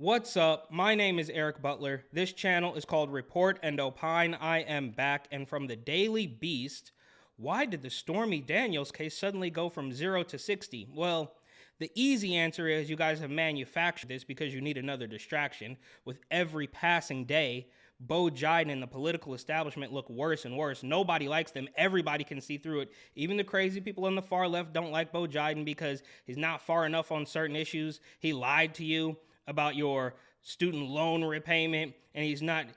What's up? My name is Eric Butler. This channel is called Report and Opine. I am back, and from the Daily Beast, why did the Stormy Daniels case suddenly go from 0 to 60? Well, the easy answer is you guys have manufactured this because you need another distraction. With every passing day, Bo Jiden and the political establishment look worse and worse. Nobody likes them. Everybody can see through it. Even the crazy people on the far left don't like Bo Jiden because he's not far enough on certain issues. He lied to you about your student loan repayment, and he's not,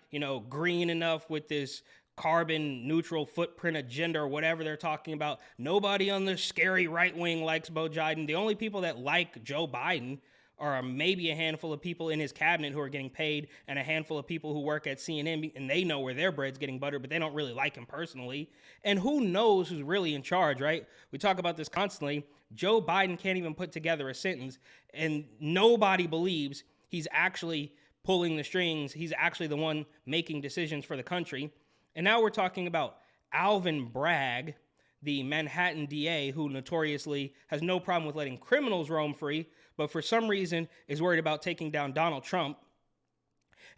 green enough with this carbon neutral footprint agenda or whatever they're talking about. Nobody on the scary right wing likes Bo Jiden. The only people that like Joe Biden are maybe a handful of people in his cabinet who are getting paid and a handful of people who work at CNN, and they know where their bread's getting buttered, but they don't really like him personally. And who knows who's really in charge, right? We talk about this constantly. Joe Biden can't even put together a sentence, and nobody believes he's actually pulling the strings. He's actually the one making decisions for the country. And now we're talking about Alvin Bragg, the Manhattan DA, who notoriously has no problem with letting criminals roam free, but for some reason is worried about taking down Donald Trump.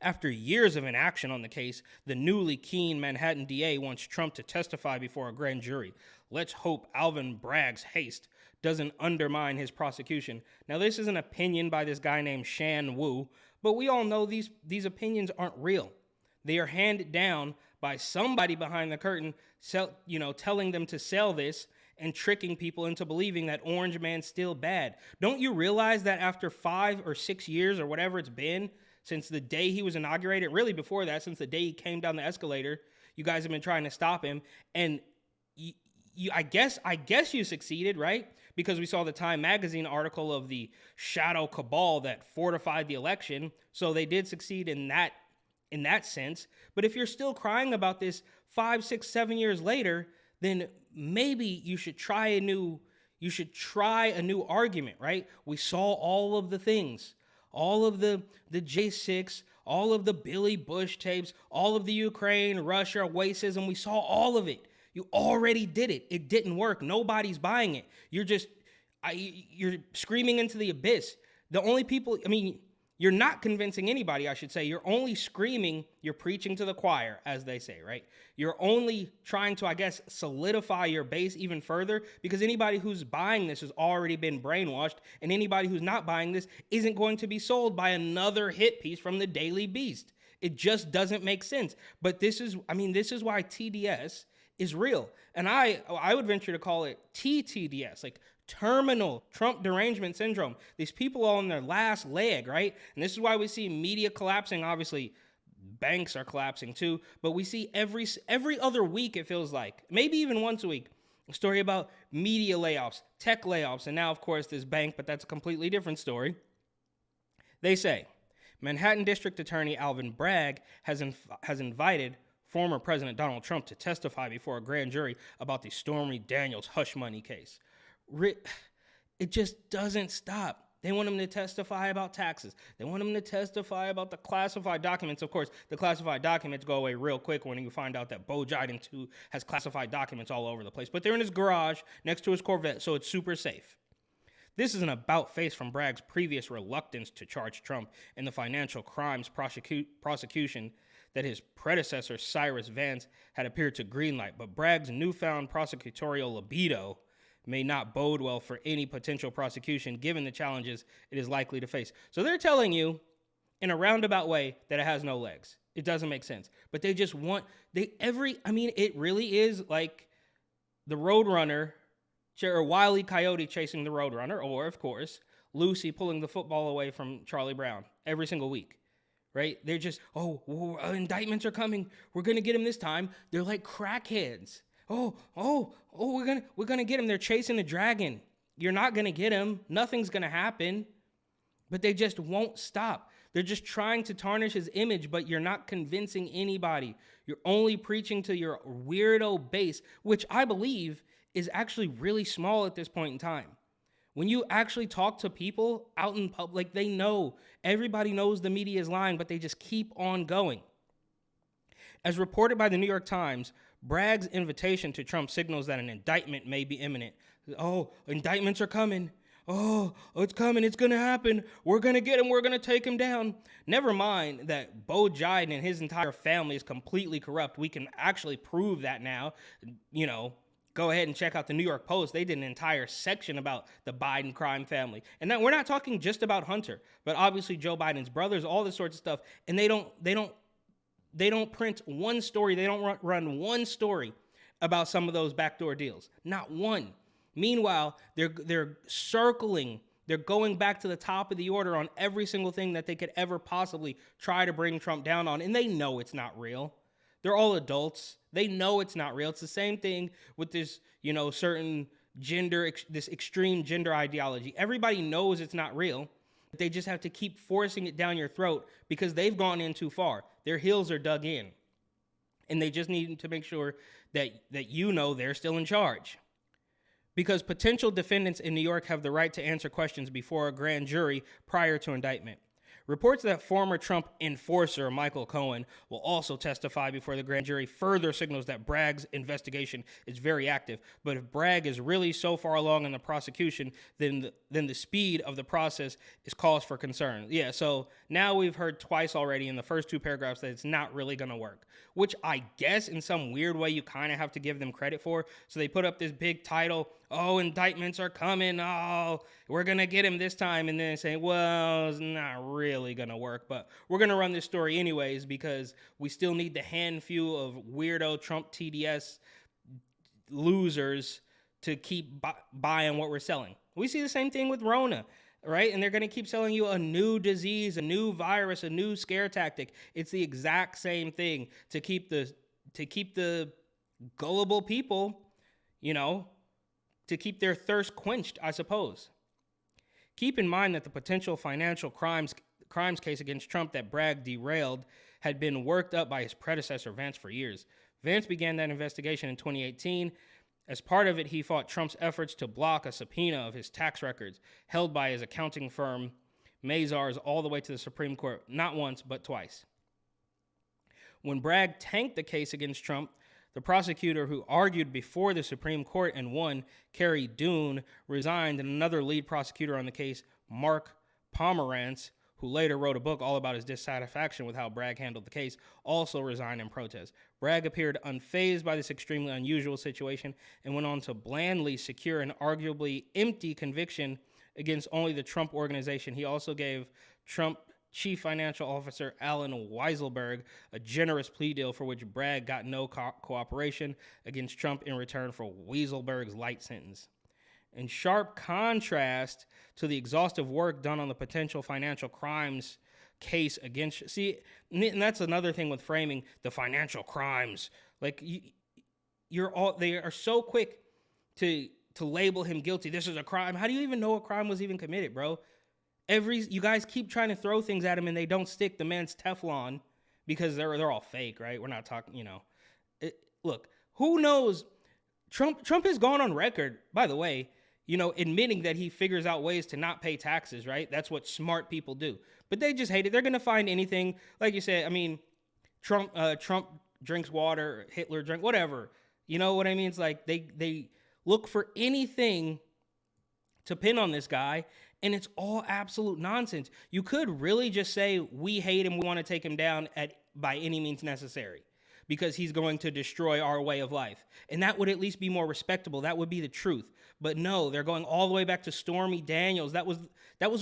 After years of inaction on the case, the newly keen Manhattan DA wants Trump to testify before a grand jury. Let's hope Alvin Bragg's haste doesn't undermine his prosecution. Now, this is an opinion by this guy named Shan Wu, but we all know these opinions aren't real. They are handed down by somebody behind the curtain, telling them to sell this and tricking people into believing that Orange Man's still bad. Don't you realize that after 5 or 6 years or whatever it's been since the day he was inaugurated, really before that, since the day he came down the escalator, you guys have been trying to stop him, and I guess you succeeded, right? Because we saw the Time magazine article of the shadow cabal that fortified the election, so they did succeed in that sense. But if you're still crying about this 5, 6, 7 years later, then maybe you should try a new argument, right? We saw all of the things, all of the J6, all of the Billy Bush tapes, all of the Ukraine, Russia, racism. We saw all of it. You already did it. It didn't work. Nobody's buying it. You're screaming into the abyss. The only people, you're not convincing anybody, I should say. You're only screaming, you're preaching to the choir, as they say, right? You're only trying to, solidify your base even further, because anybody who's buying this has already been brainwashed, and anybody who's not buying this isn't going to be sold by another hit piece from the Daily Beast. It just doesn't make sense. But this is why TDS is real. And I would venture to call it TTDS, like terminal Trump derangement syndrome. These people are on their last leg, right? And this is why we see media collapsing. Obviously, banks are collapsing too, but we see every other week, it feels like, maybe even once a week, a story about media layoffs, tech layoffs, and now, of course, this bank, but that's a completely different story. They say, Manhattan District Attorney Alvin Bragg has invited former President Donald Trump to testify before a grand jury about the Stormy Daniels hush money case. It just doesn't stop. They want him to testify about taxes. They want him to testify about the classified documents. Of course, the classified documents go away real quick when you find out that Bo Jiden, too, has classified documents all over the place. But they're in his garage next to his Corvette, so it's super safe. This is an about-face from Bragg's previous reluctance to charge Trump in the financial crimes prosecution that his predecessor, Cyrus Vance, had appeared to greenlight. But Bragg's newfound prosecutorial libido may not bode well for any potential prosecution, given the challenges it is likely to face. So they're telling you, in a roundabout way, that it has no legs. It doesn't make sense. But they just it really is like the Roadrunner, or Wile E. Coyote chasing the Roadrunner, or, of course, Lucy pulling the football away from Charlie Brown every single week. Right? They're just, indictments are coming. We're going to get him this time. They're like crackheads. We're gonna get him. They're chasing the dragon. You're not gonna get him. Nothing's gonna happen. But they just won't stop. They're just trying to tarnish his image, but you're not convincing anybody. You're only preaching to your weirdo base, which I believe is actually really small at this point in time. When you actually talk to people out in public, they know. Everybody knows the media is lying, but they just keep on going. As reported by the New York Times, Bragg's invitation to Trump signals that an indictment may be imminent. Indictments are coming. oh, it's coming, it's going to happen. We're going to get him, we're going to take him down. Never mind that Bo Jiden and his entire family is completely corrupt. We can actually prove that now. You know, go ahead and check out the New York Post. They did an entire section about the Biden crime family. And now we're not talking just about Hunter, but obviously Joe Biden's brothers, all this sorts of stuff. And they don't print one story. They don't run one story about some of those backdoor deals. Not one. Meanwhile, they're circling. They're going back to the top of the order on every single thing that they could ever possibly try to bring Trump down on. And they know it's not real. They're all adults. They know it's not real. It's the same thing with this, certain gender, this extreme gender ideology. Everybody knows it's not real. But they just have to keep forcing it down your throat because they've gone in too far. Their heels are dug in. And they just need to make sure that they're still in charge. Because potential defendants in New York have the right to answer questions before a grand jury prior to indictment. Reports that former Trump enforcer Michael Cohen will also testify before the grand jury further signals that Bragg's investigation is very active. But if Bragg is really so far along in the prosecution, then the speed of the process is cause for concern. Yeah, so now we've heard twice already in the first two paragraphs that it's not really going to work, which I guess in some weird way you kind of have to give them credit for. So they put up this big title, oh, indictments are coming, oh, we're going to get him this time, and then they say, well, it's not really going to work, but we're going to run this story anyways because we still need the handful of weirdo Trump TDS losers to keep buying what we're selling. We see the same thing with Rona, right? And they're going to keep selling you a new disease, a new virus, a new scare tactic. It's the exact same thing to keep the gullible people, to keep their thirst quenched, I suppose. Keep in mind that the potential financial crimes case against Trump that Bragg derailed had been worked up by his predecessor, Vance, for years. Vance began that investigation in 2018. As part of it, he fought Trump's efforts to block a subpoena of his tax records held by his accounting firm, Mazars, all the way to the Supreme Court, not once, but twice. When Bragg tanked the case against Trump, the prosecutor who argued before the Supreme Court and won, Carrie Doon, resigned, and another lead prosecutor on the case, Mark Pomerantz, who later wrote a book all about his dissatisfaction with how Bragg handled the case, also resigned in protest. Bragg appeared unfazed by this extremely unusual situation and went on to blandly secure an arguably empty conviction against only the Trump organization. He also gave Trump Chief Financial Officer Alan Weisselberg a generous plea deal for which Bragg got no cooperation against Trump in return for Weisselberg's light sentence. In sharp contrast to the exhaustive work done on the potential financial crimes case against, and that's another thing with framing the financial crimes. Like they are so quick to label him guilty. This is a crime. How do you even know a crime was even committed, bro? You guys keep trying to throw things at him and they don't stick. The man's Teflon because they're all fake, right? We're not talking, look, who knows? Trump has gone on record, by the way, admitting that he figures out ways to not pay taxes, right? That's what smart people do. But they just hate it. They're going to find anything. Like you said, I mean, Trump drinks water, Hitler drank, whatever. You know what I mean? It's like they look for anything to pin on this guy, and it's all absolute nonsense. You could really just say, we hate him, we want to take him down by any means necessary, because he's going to destroy our way of life. And that would at least be more respectable. That would be the truth. But no, they're going all the way back to Stormy Daniels. That was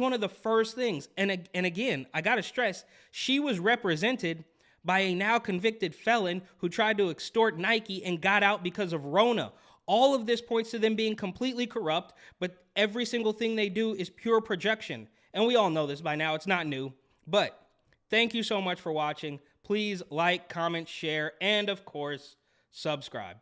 one of the first things. And again, I got to stress, she was represented by a now convicted felon who tried to extort Nike and got out because of Rona. All of this points to them being completely corrupt, but every single thing they do is pure projection. And we all know this by now. It's not new. But thank you so much for watching. Please like, comment, share, and of course, subscribe.